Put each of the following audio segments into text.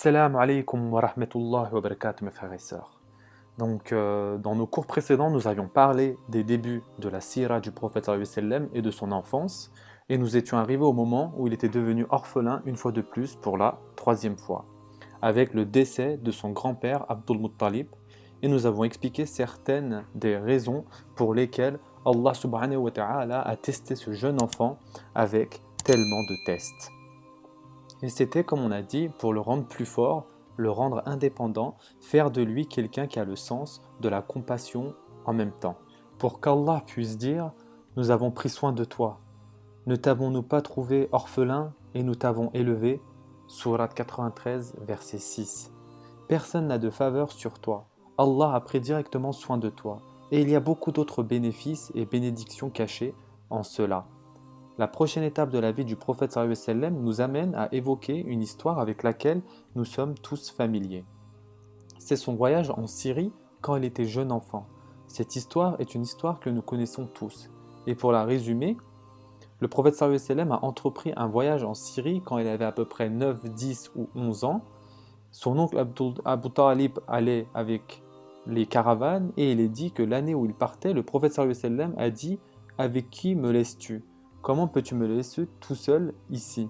Assalamu alaikum wa rahmatullahi wa barakatuh mes frères et sœurs. Dans nos cours précédents, nous avions parlé des débuts de la sira du prophète sallallahu alayhi wa sallam et de son enfance, et nous étions arrivés au moment où il était devenu orphelin une fois de plus pour la troisième fois, avec le décès de son grand-père Abdul Muttalib, et nous avons expliqué certaines des raisons pour lesquelles Allah subhanahu wa ta'ala a testé ce jeune enfant avec tellement de tests. Et c'était, comme on a dit, pour le rendre plus fort, le rendre indépendant, faire de lui quelqu'un qui a le sens de la compassion en même temps. Pour qu'Allah puisse dire « Nous avons pris soin de toi. Ne t'avons-nous pas trouvé orphelin et nous t'avons élevé » Sourate 93, verset 6. Personne n'a de faveur sur toi. Allah a pris directement soin de toi. Et il y a beaucoup d'autres bénéfices et bénédictions cachées en cela. La prochaine étape de la vie du prophète sallallahu alayhi wa sallam nous amène à évoquer une histoire avec laquelle nous sommes tous familiers. C'est son voyage en Syrie quand il était jeune enfant. Cette histoire est une histoire que nous connaissons tous. Et pour la résumer, le prophète sallallahu alayhi wa sallam a entrepris un voyage en Syrie quand il avait à peu près 9, 10 ou 11 ans. Son oncle Abu Talib allait avec les caravanes et il est dit que l'année où il partait, le prophète sallallahu alayhi wa sallam a dit « Avec qui me laisses-tu ? Comment peux-tu me laisser tout seul ici ?»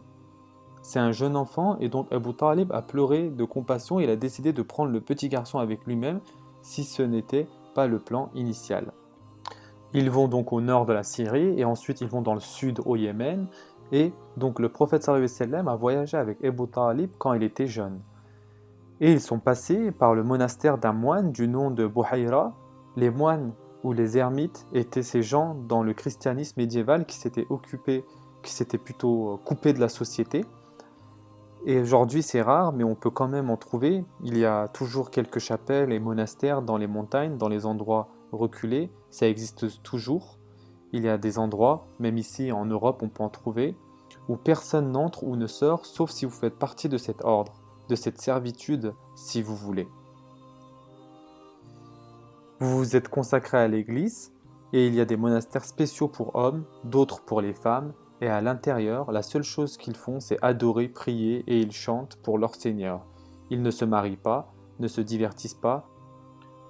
C'est un jeune enfant et donc Abu Talib a pleuré de compassion et il a décidé de prendre le petit garçon avec lui-même si ce n'était pas le plan initial. Ils vont donc au nord de la Syrie et ensuite ils vont dans le sud au Yémen et donc le prophète sallallahu alayhi wa sallam a voyagé avec Abu Talib quand il était jeune. Et ils sont passés par le monastère d'un moine du nom de Buhayra. Les moines ou les ermites étaient ces gens dans le christianisme médiéval qui s'étaient plutôt coupés de la société. Et aujourd'hui c'est rare, mais on peut quand même en trouver. Il y a toujours quelques chapelles et monastères dans les montagnes, dans les endroits reculés. Ça existe toujours. Il y a des endroits, même ici en Europe on peut en trouver, où personne n'entre ou ne sort, sauf si vous faites partie de cet ordre, de cette servitude si vous voulez. Vous vous êtes consacré à l'église et il y a des monastères spéciaux pour hommes, d'autres pour les femmes, et à l'intérieur, la seule chose qu'ils font, c'est adorer, prier et ils chantent pour leur Seigneur. Ils ne se marient pas, ne se divertissent pas.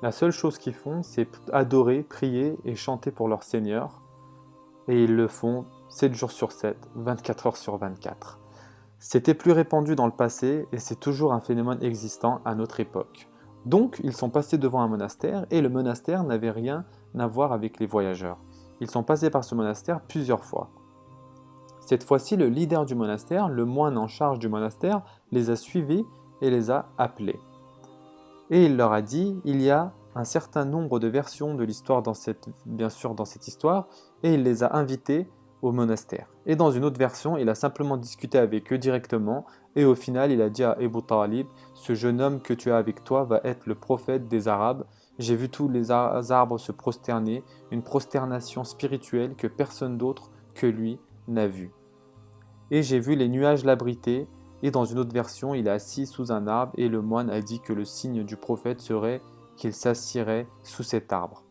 La seule chose qu'ils font, c'est adorer, prier et chanter pour leur Seigneur. Et ils le font 7 jours sur 7, 24 heures sur 24. C'était plus répandu dans le passé et c'est toujours un phénomène existant à notre époque. Donc, ils sont passés devant un monastère et le monastère n'avait rien à voir avec les voyageurs. Ils sont passés par ce monastère plusieurs fois. Cette fois-ci, le leader du monastère, le moine en charge du monastère, les a suivis et les a appelés. Et il leur a dit, il y a un certain nombre de versions de l'histoire bien sûr dans cette histoire, et il les a invités au monastère. Et dans une autre version, il a simplement discuté avec eux directement, et au final, il a dit à Abu Talib, ce jeune homme que tu as avec toi va être le prophète des Arabes. J'ai vu tous les arbres se prosterner, une prosternation spirituelle que personne d'autre que lui n'a vue. Et j'ai vu les nuages l'abriter, et dans une autre version, il est assis sous un arbre, et le moine a dit que le signe du prophète serait qu'il s'assierait sous cet arbre.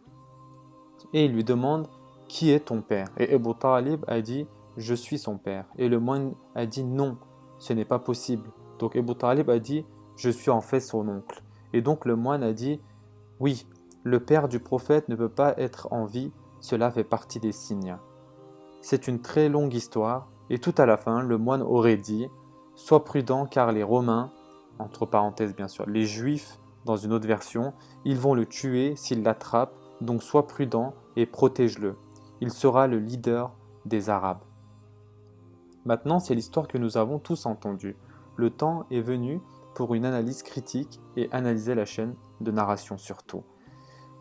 Et il lui demande, qui est ton père? Et Abu Talib a dit, je suis son père. Et le moine a dit, non, ce n'est pas possible. Donc Abu Talib a dit, je suis en fait son oncle. Et donc le moine a dit, oui, le père du prophète ne peut pas être en vie, cela fait partie des signes. C'est une très longue histoire, et tout à la fin, le moine aurait dit « Sois prudent car les Romains, entre parenthèses bien sûr, les Juifs, dans une autre version, ils vont le tuer s'ils l'attrapent, donc sois prudent et protège-le. Il sera le leader des Arabes. » Maintenant, c'est l'histoire que nous avons tous entendue. Le temps est venu pour une analyse critique et analyser la chaîne de narration surtout.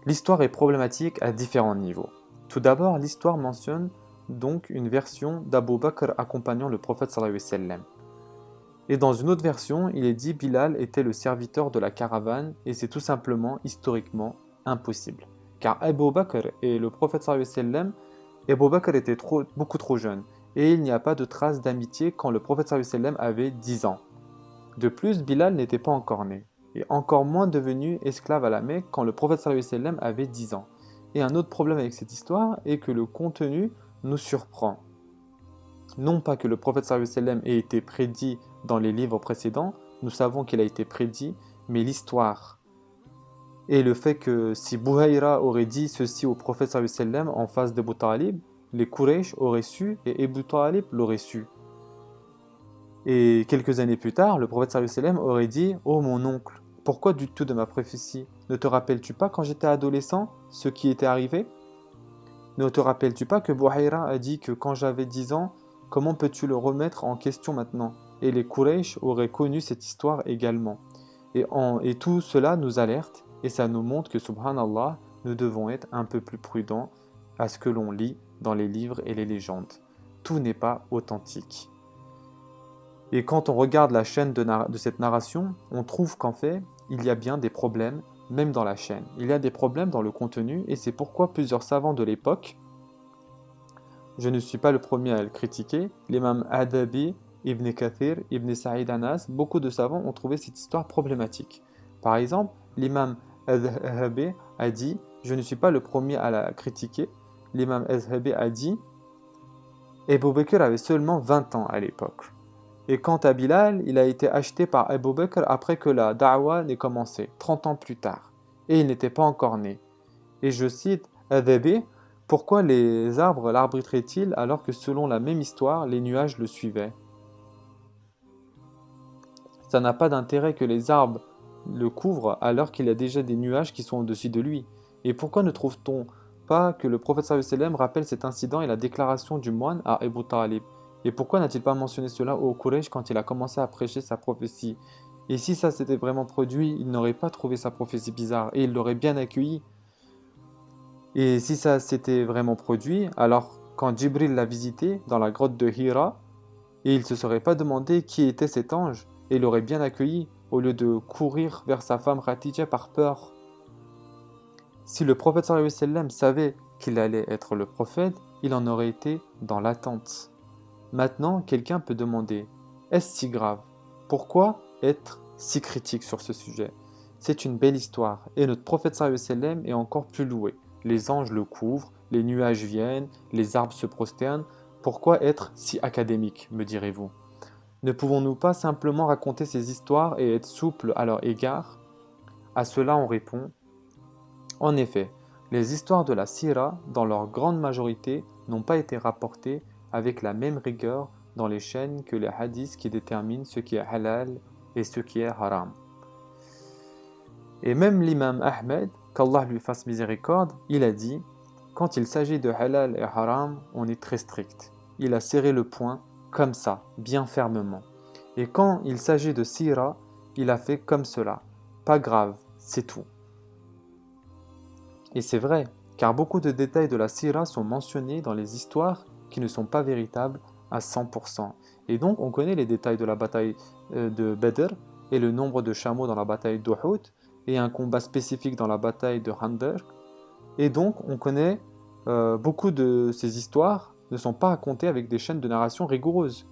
L'histoire est problématique à différents niveaux. Tout d'abord, l'histoire mentionne donc une version d'Abu Bakr accompagnant le prophète sallallahu alayhi wa sallam. Et dans une autre version, il est dit Bilal était le serviteur de la caravane et c'est tout simplement historiquement impossible. Car Abu Bakr et le prophète sallallahu alayhi wa sallam, Abu Bakr était beaucoup trop jeune et il n'y a pas de trace d'amitié quand le prophète sallallahu alayhi wa sallam avait 10 ans. De plus, Bilal n'était pas encore né et encore moins devenu esclave à la Mecque quand le prophète sallallahu alayhi wa sallam avait 10 ans. Et un autre problème avec cette histoire est que le contenu nous surprend. Non pas que le prophète sallallahu alayhi wa sallam ait été prédit dans les livres précédents, nous savons qu'il a été prédit, mais l'histoire et le fait que si Bouhaïra aurait dit ceci au prophète sallallahu alayhi wa sallam en face d'Abu Talib, les Quraysh auraient su et Abu Talib l'aurait su. Et quelques années plus tard, le prophète sallallahu alayhi wa sallam aurait dit: « Oh mon oncle, pourquoi du tout de ma prophétie? Ne te rappelles-tu pas quand j'étais adolescent ce qui était arrivé? Ne te rappelles-tu pas que Bouhaïra a dit que quand j'avais 10 ans, comment peux-tu le remettre en question maintenant ?» Et les Quraysh auraient connu cette histoire également. Et tout cela nous alerte et ça nous montre que, subhanallah, nous devons être un peu plus prudents à ce que l'on lit dans les livres et les légendes. Tout n'est pas authentique. Et quand on regarde la chaîne de cette narration, on trouve qu'en fait, il y a bien des problèmes, même dans la chaîne. Il y a des problèmes dans le contenu, et c'est pourquoi plusieurs savants de l'époque, je ne suis pas le premier à le critiquer, l'imam Adabi, Ibn Kathir, Ibn Sa'id Anas, beaucoup de savants ont trouvé cette histoire problématique. Par exemple, l'imam Adabi a dit, je ne suis pas le premier à la critiquer, l'imam Adabi a dit, Abu Bakr avait seulement 20 ans à l'époque. Et quant à Bilal, il a été acheté par Abu Bakr après que la da'wa n'ait commencé, 30 ans plus tard. Et il n'était pas encore né. Et je cite Adabi, pourquoi les arbres l'arbiteraient-ils alors que selon la même histoire, les nuages le suivaient? Ça n'a pas d'intérêt que les arbres le couvrent alors qu'il y a déjà des nuages qui sont au-dessus de lui. Et pourquoi ne trouve-t-on pas que le prophète sallallahu alayhi wa sallam rappelle cet incident et la déclaration du moine à Abu Talib? Et pourquoi n'a-t-il pas mentionné cela au Quraysh quand il a commencé à prêcher sa prophétie? Et si ça s'était vraiment produit, il n'aurait pas trouvé sa prophétie bizarre et il l'aurait bien accueillie. Et si ça s'était vraiment produit, alors quand Jibril l'a visité dans la grotte de Hira, et il ne se serait pas demandé qui était cet ange, et l'aurait bien accueilli, au lieu de courir vers sa femme Khadija par peur. Si le prophète sallallahu alayhi wa sallam savait qu'il allait être le prophète, il en aurait été dans l'attente. Maintenant, quelqu'un peut demander, est-ce si grave? Pourquoi être si critique sur ce sujet? C'est une belle histoire, et notre prophète sallallahu alayhi wa sallam est encore plus loué. Les anges le couvrent, les nuages viennent, les arbres se prosternent. Pourquoi être si académique, me direz-vous? Ne pouvons-nous pas simplement raconter ces histoires et être souples à leur égard? À cela on répond, en effet, les histoires de la Sira, dans leur grande majorité, n'ont pas été rapportées avec la même rigueur dans les chaînes que les hadiths qui déterminent ce qui est halal et ce qui est haram. Et même l'imam Ahmed, qu'Allah lui fasse miséricorde, il a dit, quand il s'agit de halal et haram, on est très strict. Il a serré le poing comme ça, bien fermement. Et quand il s'agit de sira, il a fait comme cela. Pas grave, c'est tout. Et c'est vrai, car beaucoup de détails de la sira sont mentionnés dans les histoires qui ne sont pas véritables à 100%. Et donc on connaît les détails de la bataille de Badr et le nombre de chameaux dans la bataille d'Uhud et un combat spécifique dans la bataille de Khandaq. Et donc on connaît beaucoup de ces histoires ne sont pas racontées avec des chaînes de narration rigoureuses.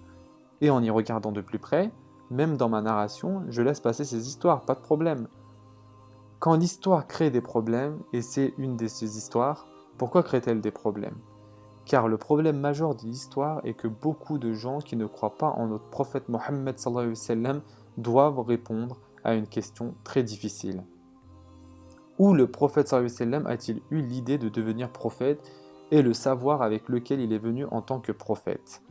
Et en y regardant de plus près, même dans ma narration, je laisse passer ces histoires, pas de problème. Quand l'histoire crée des problèmes, et c'est une de ces histoires, pourquoi crée-t-elle des problèmes? Car le problème majeur de l'histoire est que beaucoup de gens qui ne croient pas en notre prophète Mohammed sallallahu alayhi wa sallam doivent répondre à une question très difficile. Où le prophète sallallahu alayhi wa sallam a-t-il eu l'idée de devenir prophète et le savoir avec lequel il est venu en tant que prophète?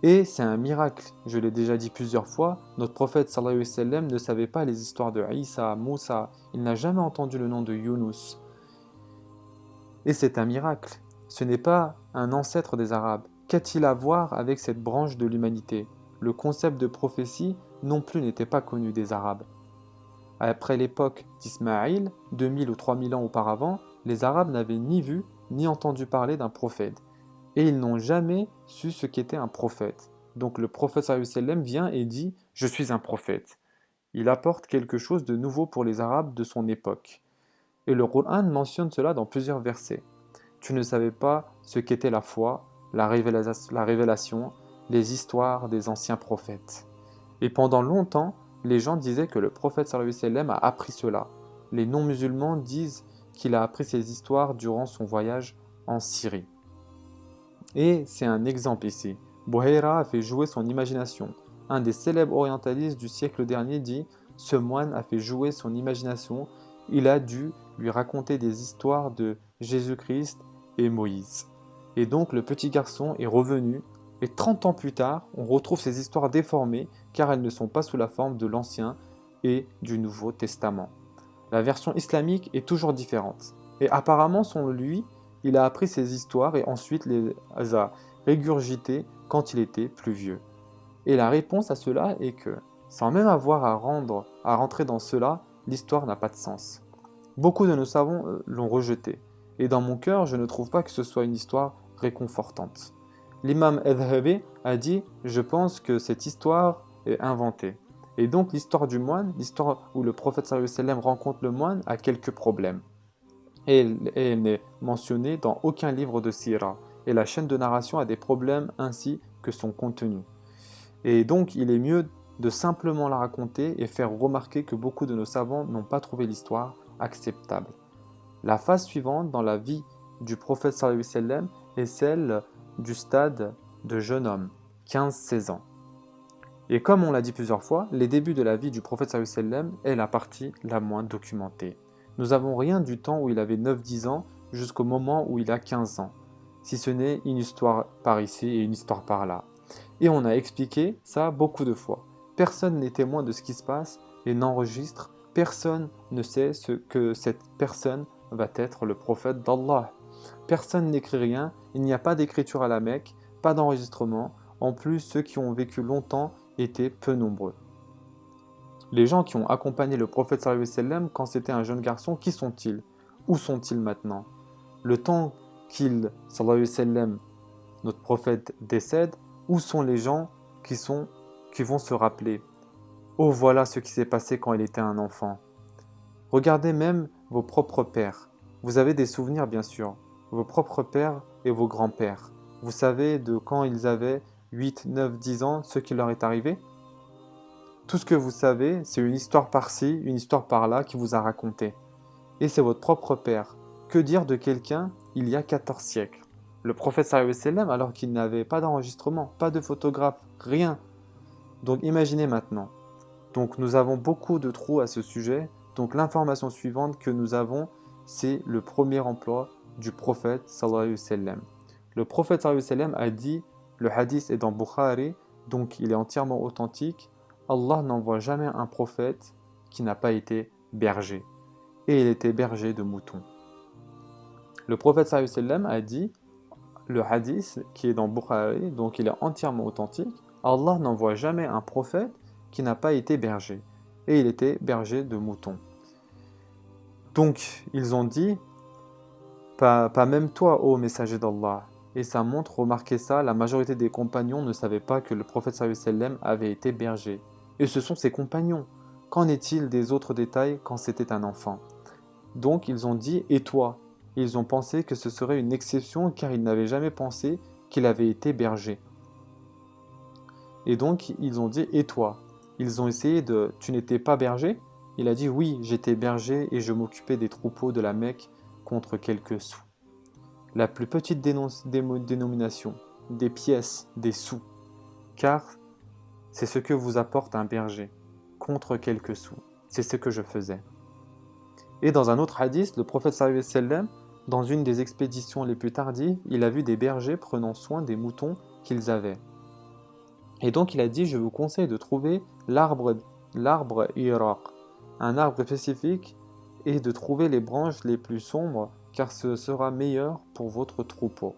Et c'est un miracle, je l'ai déjà dit plusieurs fois, notre prophète sallallahu alayhi wa sallam ne savait pas les histoires de Isa, Moussa, il n'a jamais entendu le nom de Yunus. Et c'est un miracle, ce n'est pas un ancêtre des Arabes. Qu'a-t-il à voir avec cette branche de l'humanité? Le concept de prophétie non plus n'était pas connu des Arabes. Après l'époque d'Ismaïl, 2000 ou 3000 ans auparavant, les Arabes n'avaient ni vu ni entendu parler d'un prophète. Et ils n'ont jamais su ce qu'était un prophète. Donc le prophète sallallahu alayhi wa sallam vient et dit « Je suis un prophète ». Il apporte quelque chose de nouveau pour les Arabes de son époque. Et le Coran mentionne cela dans plusieurs versets. Tu ne savais pas ce qu'était la foi, la révélation, les histoires des anciens prophètes. Et pendant longtemps, les gens disaient que le prophète sallallahu alayhi wa sallam a appris cela. Les non-musulmans disent qu'il a appris ces histoires durant son voyage en Syrie. Et c'est un exemple ici. Bouhaïra a fait jouer son imagination. un des célèbres orientalistes du siècle dernier dit « Ce moine a fait jouer son imagination, il a dû lui raconter des histoires de Jésus-Christ et Moïse. » Et donc le petit garçon est revenu, et 30 ans plus tard, on retrouve ces histoires déformées car elles ne sont pas sous la forme de l'Ancien et du Nouveau Testament. La version islamique est toujours différente. Et apparemment, selon lui, il a appris ces histoires et ensuite les a régurgitées quand il était plus vieux. Et la réponse à cela est que, sans même avoir à rentrer dans cela, l'histoire n'a pas de sens. Beaucoup de nos savants l'ont rejeté. Et dans mon cœur, je ne trouve pas que ce soit une histoire réconfortante. L'imam Adhabi a dit « Je pense que cette histoire est inventée ». Et donc l'histoire du moine, l'histoire où le prophète sallallahu alayhi wa sallam rencontre le moine, a quelques problèmes. Et elle n'est mentionnée dans aucun livre de Sira. Et la chaîne de narration a des problèmes ainsi que son contenu. Et donc il est mieux de simplement la raconter et faire remarquer que beaucoup de nos savants n'ont pas trouvé l'histoire acceptable. La phase suivante dans la vie du prophète sallallahu alayhi wa sallam est celle du stade de jeune homme, 15-16 ans. Et comme on l'a dit plusieurs fois, les débuts de la vie du prophète sallallahu alayhi wa sallam est la partie la moins documentée. Nous n'avons rien du temps où il avait 9-10 ans jusqu'au moment où il a 15 ans, si ce n'est une histoire par ici et une histoire par là. Et on a expliqué ça beaucoup de fois. Personne n'est témoin de ce qui se passe et n'enregistre. Personne ne sait ce que cette personne va être le prophète d'Allah. Personne n'écrit rien, il n'y a pas d'écriture à la Mecque, pas d'enregistrement. En plus, ceux qui ont vécu longtemps étaient peu nombreux. Les gens qui ont accompagné le prophète sallallahu alayhi wa sallam quand c'était un jeune garçon, qui sont-ils? Où sont-ils maintenant? Le temps qu'il, sallallahu alayhi wa sallam, notre prophète décède, où sont les gens qui vont se rappeler? Oh, voilà ce qui s'est passé quand il était un enfant. Regardez même vos propres pères. Vous avez des souvenirs, bien sûr. Vos propres pères et vos grands-pères. Vous savez de quand ils avaient 8, 9, 10 ans, ce qui leur est arrivé? Tout ce que vous savez, c'est une histoire par-ci, une histoire par-là qui vous a raconté. Et c'est votre propre père. Que dire de quelqu'un il y a 14 siècles? Le prophète sallallahu alayhi wa sallam, alors qu'il n'avait pas d'enregistrement, pas de photographe, rien. Donc imaginez maintenant. Donc nous avons beaucoup de trous à ce sujet. Donc l'information suivante que nous avons, c'est le premier emploi du prophète sallallahu alayhi wa sallam. Le prophète sallallahu alayhi wa sallam a dit, le hadith est dans Bukhari, donc il est entièrement authentique, Allah n'envoie jamais un prophète qui n'a pas été berger. Et il était berger de moutons. Le prophète sallallahu alayhi wa sallam a dit, le hadith qui est dans Bukhari, donc il est entièrement authentique, Allah n'envoie jamais un prophète qui n'a pas été berger. Et il était berger de moutons. Donc ils ont dit, pas même toi, ô messager d'Allah. Et ça montre, remarquez ça, la majorité des compagnons ne savaient pas que le prophète sallallahu alayhi wa sallam avait été berger. Et ce sont ses compagnons. Qu'en est-il des autres détails quand c'était un enfant? Donc ils ont dit « et toi ?» Ils ont pensé que ce serait une exception car ils n'avaient jamais pensé qu'il avait été berger. Et donc ils ont dit « et toi ?» Ils ont essayé de « tu n'étais pas berger ?» Il a dit « oui, j'étais berger et je m'occupais des troupeaux de la Mecque contre quelques sous. » La plus petite dénomination, des pièces, des sous, car c'est ce que vous apporte un berger, contre quelques sous. C'est ce que je faisais. Et dans un autre hadith, le prophète sallallahu alayhi wa sallam, dans une des expéditions les plus tardives, il a vu des bergers prenant soin des moutons qu'ils avaient. Et donc il a dit, je vous conseille de trouver l'arbre Iraq, un arbre spécifique, et de trouver les branches les plus sombres, car ce sera meilleur pour votre troupeau.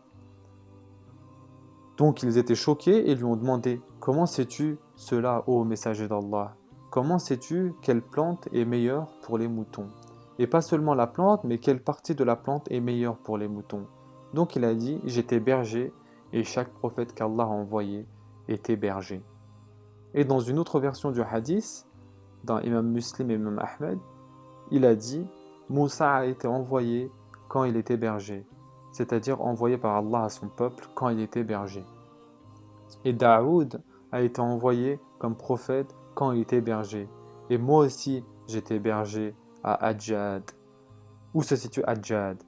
Donc ils étaient choqués et lui ont demandé, comment sais-tu cela, ô messager d'Allah? Comment sais-tu quelle plante est meilleure pour les moutons? Et pas seulement la plante, mais quelle partie de la plante est meilleure pour les moutons? Donc il a dit, j'étais berger, et chaque prophète qu'Allah a envoyé était berger. Et dans une autre version du hadith, dans Imam Muslim et Imam Ahmed, il a dit, Moussa a été envoyé quand il était berger, c'est-à-dire envoyé par Allah à son peuple quand il était berger. Et Daoud a été envoyé comme prophète quand il était berger. Et moi aussi, j'étais berger à Adjad. Où se situe Adjad?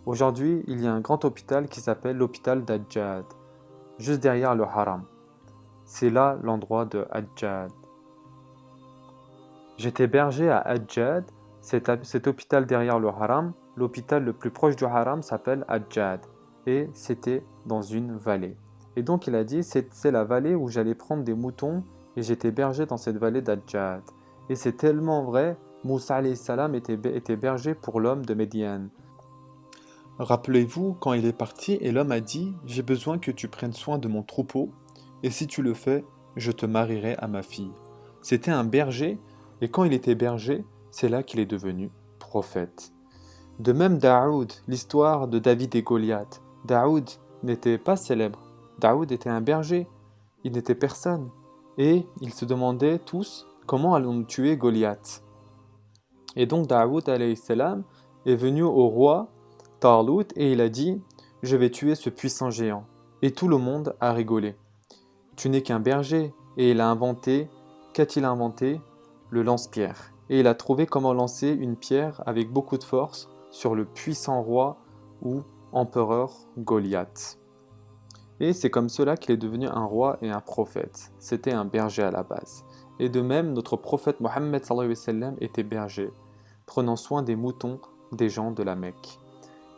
Aujourd'hui, il y a un grand hôpital qui s'appelle l'hôpital d'Adjad, juste derrière le Haram. C'est là l'endroit de Adjad. J'étais berger à Adjad, cet hôpital derrière le haram. L'hôpital le plus proche du haram s'appelle Adjad et c'était dans une vallée. Et donc il a dit, c'est la vallée où j'allais prendre des moutons et j'étais berger dans cette vallée d'Adjad. Et c'est tellement vrai, Moussa alayhi salam était berger pour l'homme de Médiane. Rappelez-vous quand il est parti et l'homme a dit, j'ai besoin que tu prennes soin de mon troupeau et si tu le fais, je te marierai à ma fille. C'était un berger et quand il était berger, c'est là qu'il est devenu prophète. De même Daoud, l'histoire de David et Goliath. Daoud n'était pas célèbre. Daoud était un berger. Il n'était personne. Et ils se demandaient tous comment allons-nous tuer Goliath. Et donc Daoud alayhi salam est venu au roi Talut et il a dit je vais tuer ce puissant géant. Et tout le monde a rigolé. Tu n'es qu'un berger. Et il a inventé, qu'a-t-il inventé? Le lance-pierre. Et il a trouvé comment lancer une pierre avec beaucoup de force sur le puissant roi ou empereur Goliath. Et c'est comme cela qu'il est devenu un roi et un prophète. C'était un berger à la base. Et de même, notre prophète Mohammed sallallahu alayhi wa sallam était berger, prenant soin des moutons des gens de la Mecque.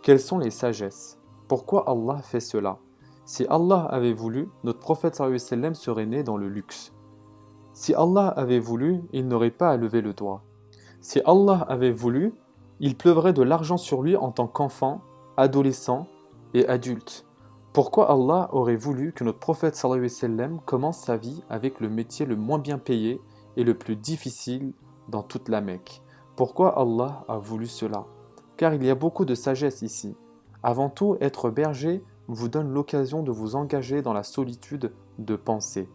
Quelles sont les sagesses? Pourquoi Allah fait cela? Si Allah avait voulu, notre prophète sallallahu alayhi wa sallam serait né dans le luxe. Si Allah avait voulu, il n'aurait pas à lever le doigt. Si Allah avait voulu, il pleuvrait de l'argent sur lui en tant qu'enfant, adolescent et adulte. Pourquoi Allah aurait voulu que notre prophète sallallahu alayhi wa sallam commence sa vie avec le métier le moins bien payé et le plus difficile dans toute la Mecque? Pourquoi Allah a voulu cela? Car il y a beaucoup de sagesse ici. Avant tout, être berger vous donne l'occasion de vous engager dans la solitude de pensée.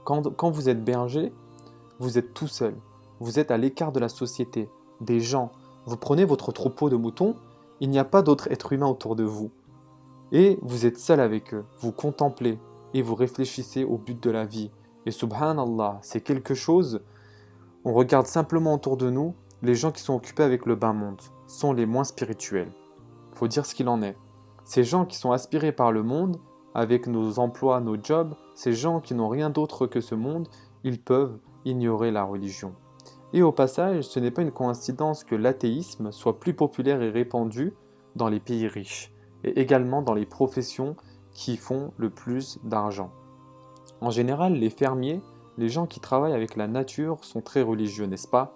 Quand vous êtes berger, vous êtes tout seul. Vous êtes à l'écart de la société, des gens. Vous prenez votre troupeau de moutons, il n'y a pas d'autres êtres humains autour de vous. Et vous êtes seul avec eux. Vous contemplez et vous réfléchissez au but de la vie. Et subhanallah, c'est quelque chose, on regarde simplement autour de nous, les gens qui sont occupés avec le bas monde sont les moins spirituels. Il faut dire ce qu'il en est. Ces gens qui sont aspirés par le monde, avec nos emplois, nos jobs, ces gens qui n'ont rien d'autre que ce monde, ils peuvent ignorer la religion. Et au passage, ce n'est pas une coïncidence que l'athéisme soit plus populaire et répandu dans les pays riches, et également dans les professions qui font le plus d'argent. En général, les fermiers, les gens qui travaillent avec la nature sont très religieux, n'est-ce pas?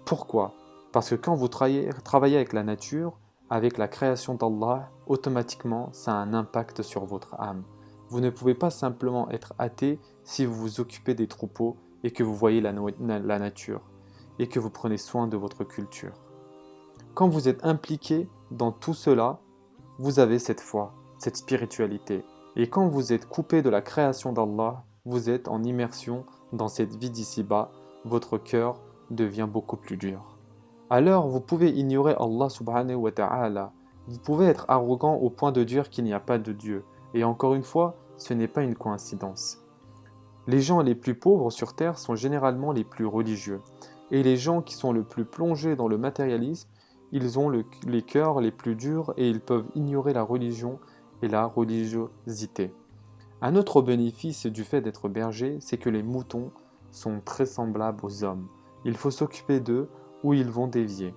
Pourquoi? Parce que quand vous travaillez avec la nature, avec la création d'Allah, automatiquement, ça a un impact sur votre âme. Vous ne pouvez pas simplement être athée si vous vous occupez des troupeaux et que vous voyez la nature et que vous prenez soin de votre culture. Quand vous êtes impliqué dans tout cela, vous avez cette foi, cette spiritualité. Et quand vous êtes coupé de la création d'Allah, vous êtes en immersion dans cette vie d'ici-bas, votre cœur devient beaucoup plus dur. Alors vous pouvez ignorer Allah subhanahu wa ta'ala. Vous pouvez être arrogant au point de dire qu'il n'y a pas de Dieu. Et encore une fois, ce n'est pas une coïncidence. Les gens les plus pauvres sur terre sont généralement les plus religieux. Et les gens qui sont le plus plongés dans le matérialisme, ils ont les cœurs les plus durs et ils peuvent ignorer la religion et la religiosité. Un autre bénéfice du fait d'être berger, c'est que les moutons sont très semblables aux hommes. Il faut s'occuper d'eux où ils vont dévier.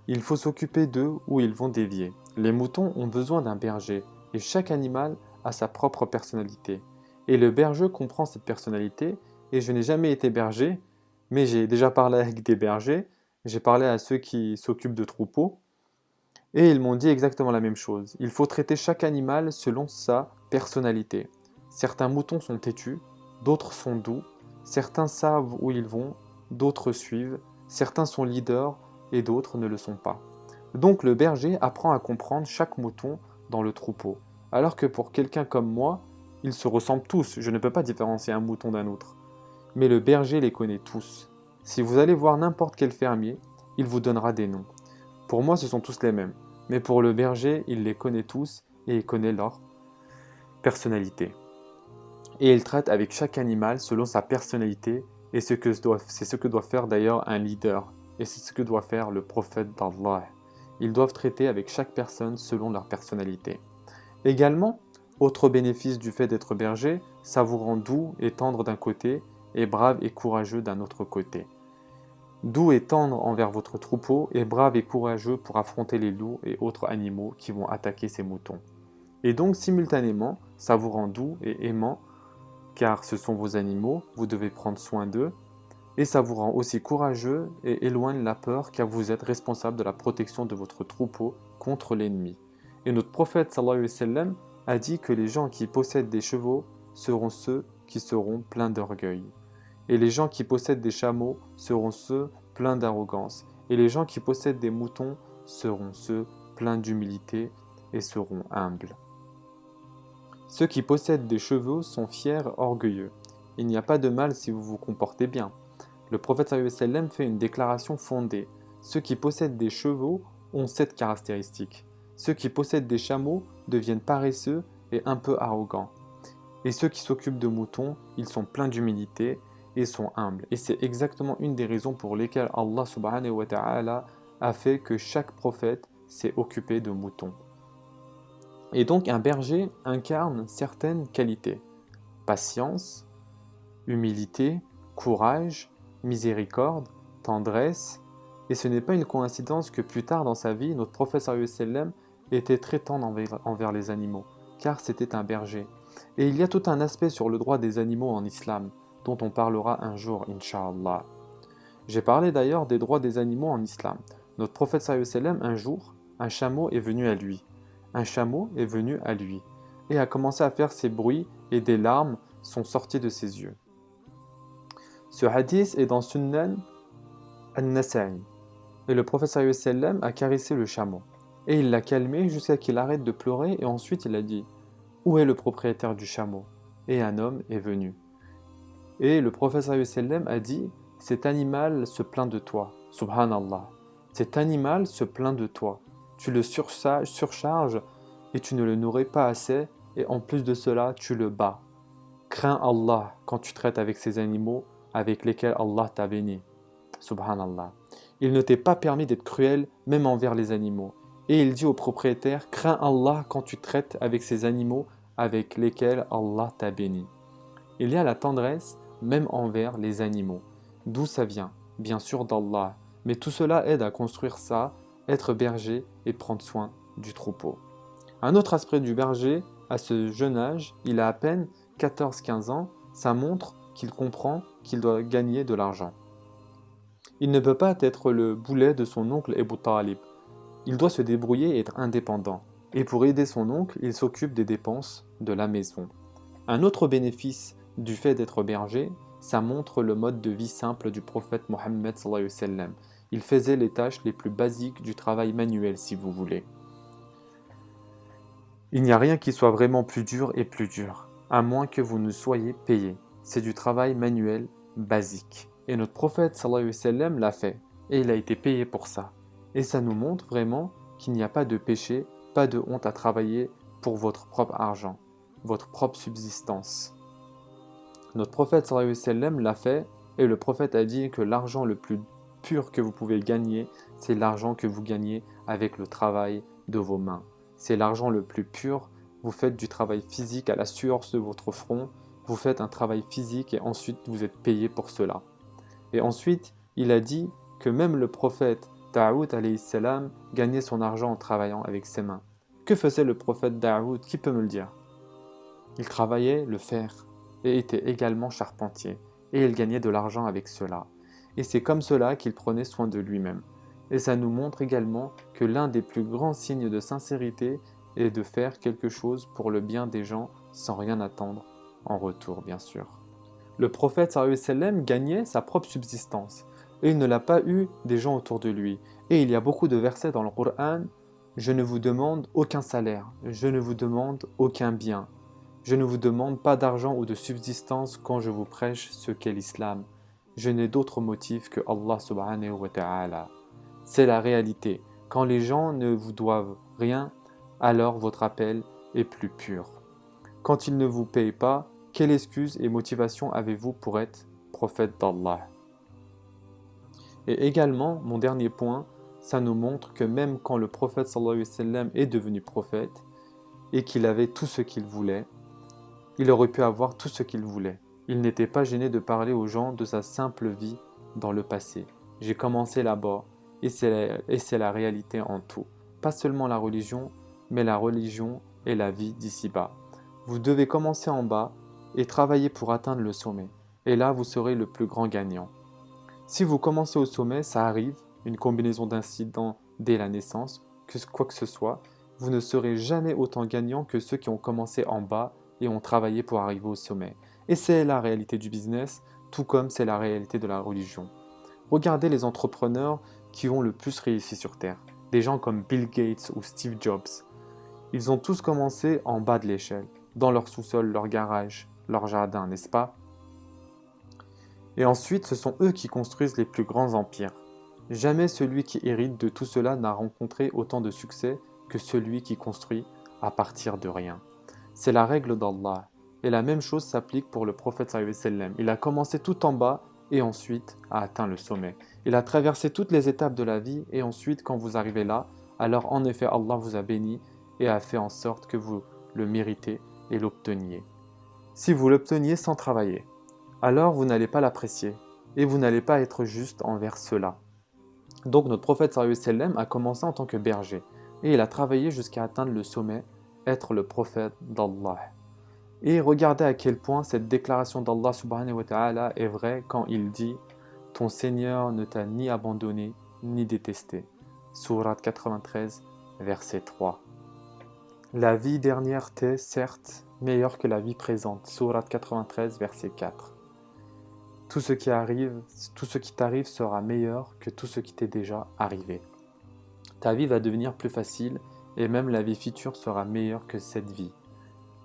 Il faut s'occuper d'eux où ils vont dévier. Les moutons ont besoin d'un berger et chaque animal a sa propre personnalité. Et le berger comprend cette personnalité et je n'ai jamais été berger, mais j'ai déjà parlé avec des bergers, j'ai parlé à ceux qui s'occupent de troupeaux et ils m'ont dit exactement la même chose. Il faut traiter chaque animal selon sa personnalité. Certains moutons sont têtus, d'autres sont doux, certains savent où ils vont, d'autres suivent, certains sont leaders et d'autres ne le sont pas. Donc le berger apprend à comprendre chaque mouton dans le troupeau, alors que pour quelqu'un comme moi, ils se ressemblent tous, je ne peux pas différencier un mouton d'un autre. Mais le berger les connaît tous. Si vous allez voir n'importe quel fermier, il vous donnera des noms. Pour moi, ce sont tous les mêmes, mais pour le berger, il les connaît tous et il connaît leur personnalité. Et il traite avec chaque animal selon sa personnalité et c'est ce que doit faire d'ailleurs un leader. Et c'est ce que doit faire le prophète d'Allah. Ils doivent traiter avec chaque personne selon leur personnalité. Également, Autre bénéfice du fait d'être berger, ça vous rend doux et tendre d'un côté et brave et courageux d'un autre côté. Doux et tendre envers votre troupeau et brave et courageux pour affronter les loups et autres animaux qui vont attaquer ces moutons. Et donc simultanément, ça vous rend doux et aimant car ce sont vos animaux, vous devez prendre soin d'eux, et ça vous rend aussi courageux et éloigne la peur car vous êtes responsable de la protection de votre troupeau contre l'ennemi. Et notre prophète sallallahu alayhi wa sallam a dit que les gens qui possèdent des chevaux seront ceux qui seront pleins d'orgueil. Et les gens qui possèdent des chameaux seront ceux pleins d'arrogance. Et les gens qui possèdent des moutons seront ceux pleins d'humilité et seront humbles. Ceux qui possèdent des chevaux sont fiers, orgueilleux. Il n'y a pas de mal si vous vous comportez bien. Le prophète sallallahu alayhi wa sallam fait une déclaration fondée. Ceux qui possèdent des chevaux ont cette caractéristique. Ceux qui possèdent des chameaux deviennent paresseux et un peu arrogants. Et ceux qui s'occupent de moutons, ils sont pleins d'humilité et sont humbles. Et c'est exactement une des raisons pour lesquelles Allah subhanahu wa ta'ala a fait que chaque prophète s'est occupé de moutons. Et donc un berger incarne certaines qualités. Patience, humilité, courage, miséricorde, tendresse. Et ce n'est pas une coïncidence que plus tard dans sa vie, notre prophète sallallahu alayhi wa sallam était très tendre envers les animaux, car c'était un berger. Et il y a tout un aspect sur le droit des animaux en islam, dont on parlera un jour, Inch'Allah. J'ai parlé d'ailleurs des droits des animaux en islam. Notre prophète sallallahu alayhi wa sallam, un jour, un chameau est venu à lui. Un chameau est venu à lui et a commencé à faire ses bruits et des larmes sont sorties de ses yeux. Ce hadith est dans Sunan al-Nasa'i. Et le prophète sallallahu alayhi wa sallam a caressé le chameau. Et il l'a calmé jusqu'à qu'il arrête de pleurer et ensuite il a dit « Où est le propriétaire du chameau ?» Et un homme est venu. Et le prophète sallallahu alayhi wa sallam a dit « Cet animal se plaint de toi. Subhanallah. Cet animal se plaint de toi. Tu le surcharges et tu ne le nourris pas assez et en plus de cela, tu le bats. Crains Allah quand tu traites avec ces animaux avec lesquels Allah t'a béni. Subhanallah. Il ne t'est pas permis d'être cruel même envers les animaux. Et il dit au propriétaire, crains Allah quand tu traites avec ces animaux avec lesquels Allah t'a béni. Il y a la tendresse même envers les animaux. D'où ça vient? Bien sûr d'Allah. Mais tout cela aide à construire ça, être berger et prendre soin du troupeau. Un autre aspect du berger, à ce jeune âge, il a à peine 14-15 ans, ça montre qu'il comprend qu'il doit gagner de l'argent. Il ne peut pas être le boulet de son oncle Abu Talib. Il doit se débrouiller et être indépendant. Et pour aider son oncle, il s'occupe des dépenses de la maison. Un autre bénéfice du fait d'être berger, ça montre le mode de vie simple du prophète Mohammed sallallahu alayhi wa sallam. Il faisait les tâches les plus basiques du travail manuel, si vous voulez. Il n'y a rien qui soit vraiment plus dur et plus dur, à moins que vous ne soyez payé. C'est du travail manuel basique. Et notre prophète sallallahu alayhi wa sallam l'a fait, et il a été payé pour ça. Et ça nous montre vraiment qu'il n'y a pas de péché, pas de honte à travailler pour votre propre argent, votre propre subsistance. Notre prophète sallallahu alayhi wa sallam l'a fait, et le prophète a dit que l'argent le plus pur que vous pouvez gagner, c'est l'argent que vous gagnez avec le travail de vos mains. C'est l'argent le plus pur, vous faites du travail physique à la sueur de votre front, vous faites un travail physique et ensuite vous êtes payé pour cela. Et ensuite, il a dit que même le prophète Daoud alayhi salam gagnait son argent en travaillant avec ses mains. Que faisait le prophète Daoud? Qui peut me le dire? Il travaillait le fer et était également charpentier, et il gagnait de l'argent avec cela. Et c'est comme cela qu'il prenait soin de lui-même. Et ça nous montre également que l'un des plus grands signes de sincérité est de faire quelque chose pour le bien des gens sans rien attendre en retour, bien sûr. Le prophète sallallahu alayhi wa sallam gagnait sa propre subsistance et il ne l'a pas eu des gens autour de lui. Et il y a beaucoup de versets dans le Coran: je ne vous demande aucun salaire, je ne vous demande aucun bien, je ne vous demande pas d'argent ou de subsistance quand je vous prêche ce qu'est l'islam. Je n'ai d'autre motif que Allah subhanahu wa ta'ala. C'est la réalité. Quand les gens ne vous doivent rien, alors votre appel est plus pur. Quand ils ne vous payent pas, quelle excuse et motivation avez-vous pour être prophète d'Allah? Et également, mon dernier point, ça nous montre que même quand le prophète sallallahu alayhi wa sallam est devenu prophète, et qu'il avait tout ce qu'il voulait, il aurait pu avoir tout ce qu'il voulait. Il n'était pas gêné de parler aux gens de sa simple vie dans le passé. J'ai commencé là-bas et c'est la réalité en tout. Pas seulement la religion, mais la religion et la vie d'ici-bas. Vous devez commencer en bas et travailler pour atteindre le sommet. Et là, vous serez le plus grand gagnant. Si vous commencez au sommet, ça arrive, une combinaison d'incidents dès la naissance, quoi que ce soit, vous ne serez jamais autant gagnant que ceux qui ont commencé en bas et ont travaillé pour arriver au sommet. Et c'est la réalité du business, tout comme c'est la réalité de la religion. Regardez les entrepreneurs qui ont le plus réussi sur Terre. Des gens comme Bill Gates ou Steve Jobs. Ils ont tous commencé en bas de l'échelle, dans leur sous-sol, leur garage, leur jardin, n'est-ce pas? Et ensuite, ce sont eux qui construisent les plus grands empires. Jamais celui qui hérite de tout cela n'a rencontré autant de succès que celui qui construit à partir de rien. C'est la règle d'Allah. Et la même chose s'applique pour le prophète sallallahu alayhi wa sallam. Il a commencé tout en bas et ensuite a atteint le sommet. Il a traversé toutes les étapes de la vie et ensuite quand vous arrivez là, alors en effet Allah vous a béni et a fait en sorte que vous le méritez et l'obteniez. Si vous l'obteniez sans travailler, alors vous n'allez pas l'apprécier et vous n'allez pas être juste envers cela. Donc notre prophète sallallahu alayhi wa sallam a commencé en tant que berger et il a travaillé jusqu'à atteindre le sommet, être le prophète d'Allah. Et regardez à quel point cette déclaration d'Allah subhanahu wa ta'ala est vraie quand il dit « Ton Seigneur ne t'a ni abandonné ni détesté ». Sourate 93, verset 3. La vie dernière t'est certes meilleure que la vie présente. Sourate 93, verset 4. Tout ce qui t'arrive sera meilleur que tout ce qui t'est déjà arrivé. Ta vie va devenir plus facile et même la vie future sera meilleure que cette vie.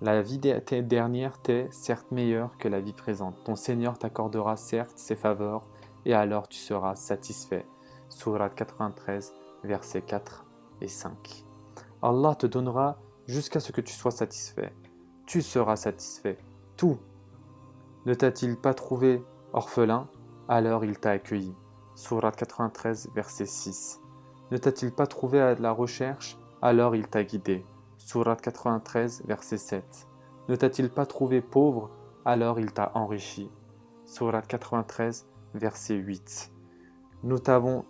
La vie dernière t'est certes meilleure que la vie présente. Ton Seigneur t'accordera certes ses faveurs et alors tu seras satisfait. Sourate 93, versets 4 et 5. Allah te donnera jusqu'à ce que tu sois satisfait. Tu seras satisfait. Tout. Ne t'a-t-il pas trouvé orphelin? Alors il t'a accueilli. Sourate 93, verset 6. Ne t'a-t-il pas trouvé à la recherche? Alors il t'a guidé. Sourate 93, verset 7. Ne t'a-t-il pas trouvé pauvre? Alors il t'a enrichi. Sourate 93, verset 8. Nous t'avons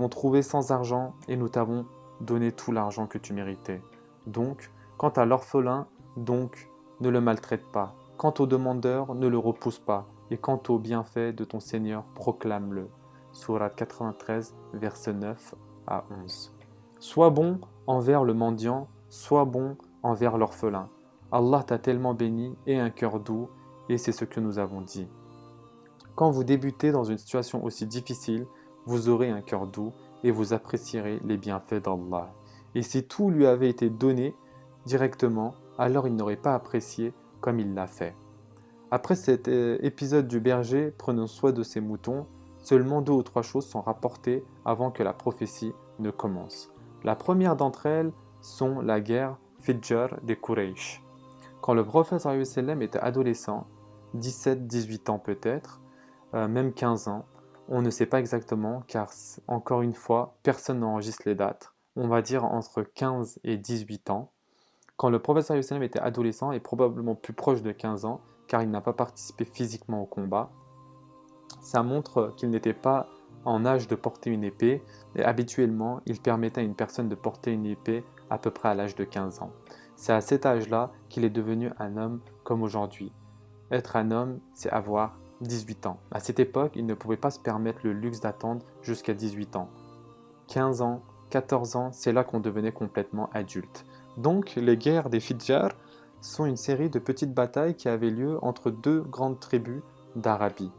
trouvé sans argent et nous t'avons donné tout l'argent que tu méritais. Donc, quant à l'orphelin, donc, ne le maltraite pas. Quant au demandeur, ne le repousse pas. Et quant au bienfait de ton Seigneur, proclame-le. Sourate 93, verset 9 à 11. Sois bon envers le mendiant, sois bon envers l'orphelin. Allah t'a tellement béni et un cœur doux, et c'est ce que nous avons dit. Quand vous débutez dans une situation aussi difficile, vous aurez un cœur doux et vous apprécierez les bienfaits d'Allah. Et si tout lui avait été donné directement, alors il n'aurait pas apprécié comme il l'a fait. Après cet épisode du berger prenant soin de ses moutons, seulement 2 ou 3 choses sont rapportées avant que la prophétie ne commence. La première d'entre elles sont la guerre Fidjar des Quraysh. Quand le prophète sallallahu alayhi wa sallam était adolescent, 17-18 ans peut-être, même 15 ans, on ne sait pas exactement car encore une fois, personne n'enregistre les dates. On va dire entre 15 et 18 ans. Quand le prophète sallallahu alayhi wa sallam était adolescent et probablement plus proche de 15 ans, car il n'a pas participé physiquement au combat, ça montre qu'il n'était pas en âge de porter une épée, et habituellement, il permettait à une personne de porter une épée à peu près à l'âge de 15 ans. C'est à cet âge-là qu'il est devenu un homme comme aujourd'hui. Être un homme, c'est avoir 18 ans. À cette époque, il ne pouvait pas se permettre le luxe d'attendre jusqu'à 18 ans. 15 ans, 14 ans, c'est là qu'on devenait complètement adulte. Donc, les guerres des Fidjar sont une série de petites batailles qui avaient lieu entre 2 grandes tribus d'Arabie.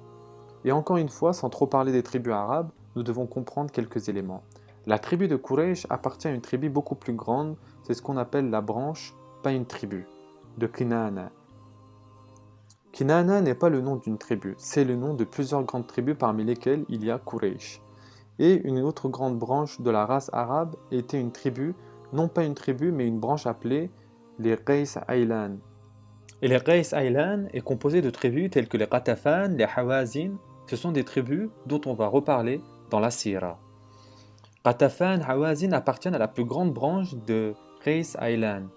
Et encore une fois, sans trop parler des tribus arabes, nous devons comprendre quelques éléments. La tribu de Quraysh appartient à une tribu beaucoup plus grande, c'est ce qu'on appelle la branche, pas une tribu, de Kinana. Kinana n'est pas le nom d'une tribu, c'est le nom de plusieurs grandes tribus parmi lesquelles il y a Quraysh. Et une autre grande branche de la race arabe était une tribu, non pas une tribu, mais une branche appelée les Qais Aylan. Et les Qais Aylan est composé de tribus telles que les Qatafan, les Hawazin. Ce sont des tribus dont on va reparler dans la Sira. Qatafan, Hawazin appartiennent à la plus grande branche de Qais Aylan.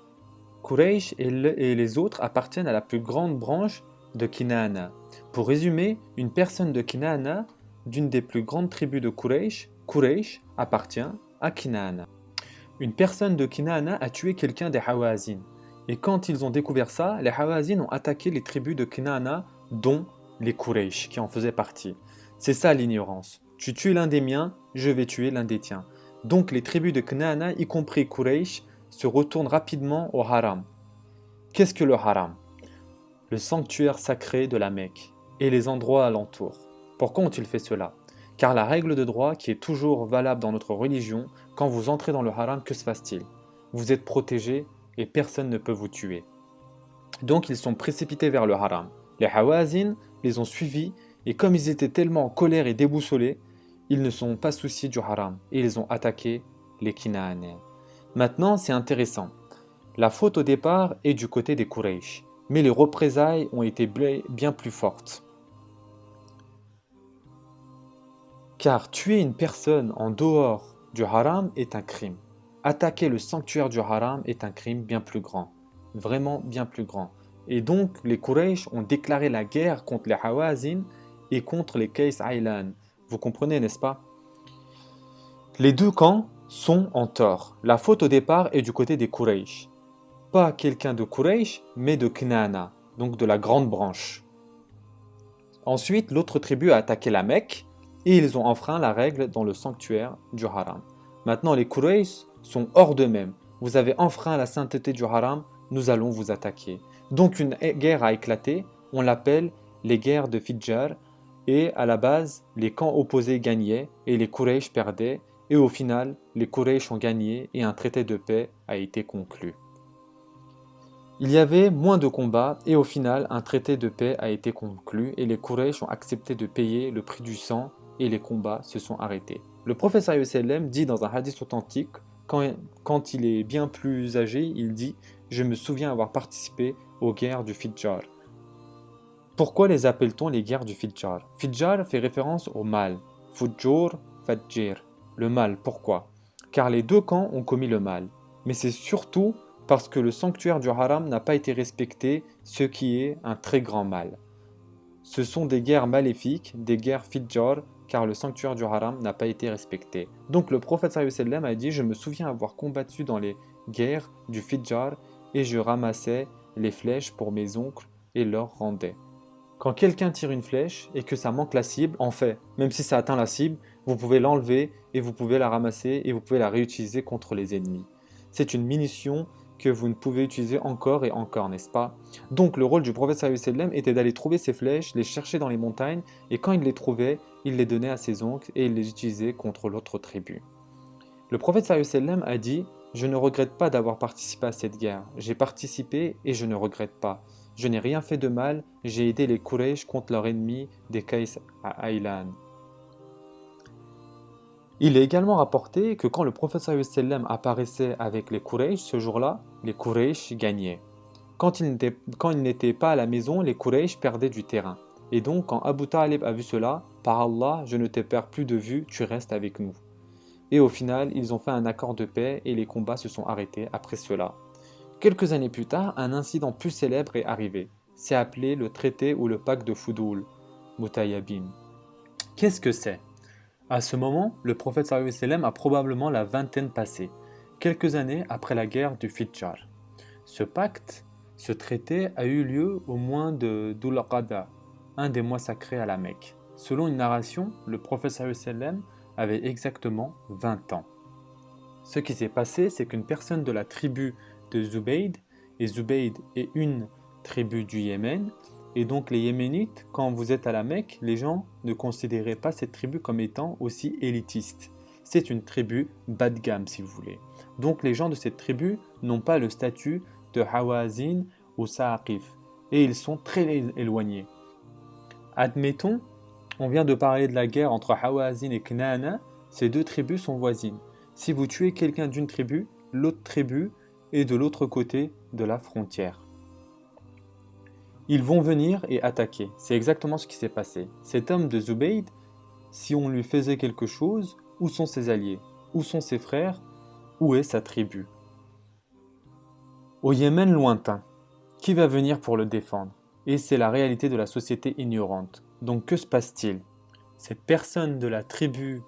Quraysh et les autres appartiennent à la plus grande branche de Kinana. Pour résumer, une personne de Kinana, d'une des plus grandes tribus de Quraysh appartient à Kinana. Une personne de Kinana a tué quelqu'un des Hawazin. Et quand ils ont découvert ça, les Hawazin ont attaqué les tribus de Kinana, dont les Quraysh, qui en faisaient partie. C'est ça l'ignorance. Tu tues l'un des miens, je vais tuer l'un des tiens. Donc les tribus de Kinana, y compris Quraysh, se retournent rapidement au haram. Qu'est-ce que le haram? Le sanctuaire sacré de la Mecque et les endroits alentours. Pourquoi ont-ils fait cela? Car la règle de droit qui est toujours valable dans notre religion, quand vous entrez dans le haram, que se passe-t-il? Vous êtes protégé et personne ne peut vous tuer. Donc ils sont précipités vers le haram. Les Hawazin les ont suivis et comme ils étaient tellement en colère et déboussolés, ils ne sont pas souciés du haram et ils ont attaqué les Kinaanais. Maintenant, c'est intéressant. La faute au départ est du côté des Quraysh, mais les représailles ont été bien plus fortes. Car tuer une personne en dehors du haram est un crime. Attaquer le sanctuaire du haram est un crime bien plus grand. Vraiment bien plus grand. Et donc, les Quraysh ont déclaré la guerre contre les Hawazin et contre les Qais Aylan. Vous comprenez, n'est-ce pas? Les deux camps sont en tort. La faute au départ est du côté des Quraysh. Pas quelqu'un de Quraysh, mais de Knana, donc de la grande branche. Ensuite, l'autre tribu a attaqué la Mecque et ils ont enfreint la règle dans le sanctuaire du haram. Maintenant, les Quraysh sont hors d'eux-mêmes. Vous avez enfreint la sainteté du haram, nous allons vous attaquer. Donc une guerre a éclaté, on l'appelle les guerres de Fidjar, et à la base, les camps opposés gagnaient et les Quraysh perdaient, et au final, les Quraysh ont gagné et un traité de paix a été conclu. Il y avait moins de combats et au final, un traité de paix a été conclu et les Quraysh ont accepté de payer le prix du sang et les combats se sont arrêtés. Le prophète sallallahu alayhi wa sallam dit dans un hadith authentique, quand il est bien plus âgé, il dit « Je me souviens avoir participé aux guerres du Fidjar ». Pourquoi les appelle-t-on les guerres du Fidjar? Fidjar fait référence au mal. Fujur, Fajir. Le mal, pourquoi? Car les deux camps ont commis le mal. Mais c'est surtout parce que le sanctuaire du haram n'a pas été respecté, ce qui est un très grand mal. Ce sont des guerres maléfiques, des guerres Fidjar, car le sanctuaire du haram n'a pas été respecté. Donc le prophète sallallahu alayhi wa sallam a dit « Je me souviens avoir combattu dans les guerres du Fidjar et je ramassais les flèches pour mes oncles et leur rendais. » Quand quelqu'un tire une flèche et que ça manque la cible, en fait, même si ça atteint la cible, vous pouvez l'enlever et vous pouvez la ramasser et vous pouvez la réutiliser contre les ennemis. C'est une munition que vous ne pouvez utiliser encore et encore, n'est-ce pas? Donc le rôle du prophète sallallahu alayhi wa sallam était d'aller trouver ces flèches, les chercher dans les montagnes et quand il les trouvait, il les donnait à ses oncles et il les utilisait contre l'autre tribu. Le prophète sallallahu alayhi wa sallam a dit « Je ne regrette pas d'avoir participé à cette guerre. J'ai participé et je ne regrette pas. Je n'ai rien fait de mal, j'ai aidé les Quraysh contre leur ennemi des Qais Aylan. » Il est également rapporté que quand le prophète sallallahu alayhi wa sallam apparaissait avec les Quraysh ce jour-là, les Quraysh gagnaient. Quand il n'était pas à la maison, les Quraysh perdaient du terrain. Et donc quand Abu Talib a vu cela, par Allah, je ne te perds plus de vue, tu restes avec nous. Et au final, ils ont fait un accord de paix et les combats se sont arrêtés après cela. Quelques années plus tard, un incident plus célèbre est arrivé. C'est appelé le traité ou le pacte de Fudul, Mutayyabin. Qu'est-ce que c'est? À ce moment, le prophète sallallahu alayhi wa sallam a probablement la vingtaine passée, quelques années après la guerre du Fidjar. Ce pacte, ce traité a eu lieu au mois de Dhul Qa'da, un des mois sacrés à la Mecque. Selon une narration, le prophète sallallahu alayhi wa sallam avait exactement 20 ans. Ce qui s'est passé, c'est qu'une personne de la tribu de Zubayd, et Zubayd est une tribu du Yémen, et donc les Yéménites, quand vous êtes à la Mecque, les gens ne considéraient pas cette tribu comme étant aussi élitiste. C'est une tribu bas de gamme si vous voulez. Donc les gens de cette tribu n'ont pas le statut de Hawazin ou Sa'aqif, et ils sont très éloignés. Admettons, on vient de parler de la guerre entre Hawazin et Knana, ces deux tribus sont voisines. Si vous tuez quelqu'un d'une tribu, l'autre tribu est de l'autre côté de la frontière. Ils vont venir et attaquer. C'est exactement ce qui s'est passé. Cet homme de Zubayd, si on lui faisait quelque chose, où sont ses alliés? Où sont ses frères? Où est sa tribu? Au Yémen lointain, qui va venir pour le défendre? Et c'est la réalité de la société ignorante. Donc que se passe-t-il? Cette personne de la tribu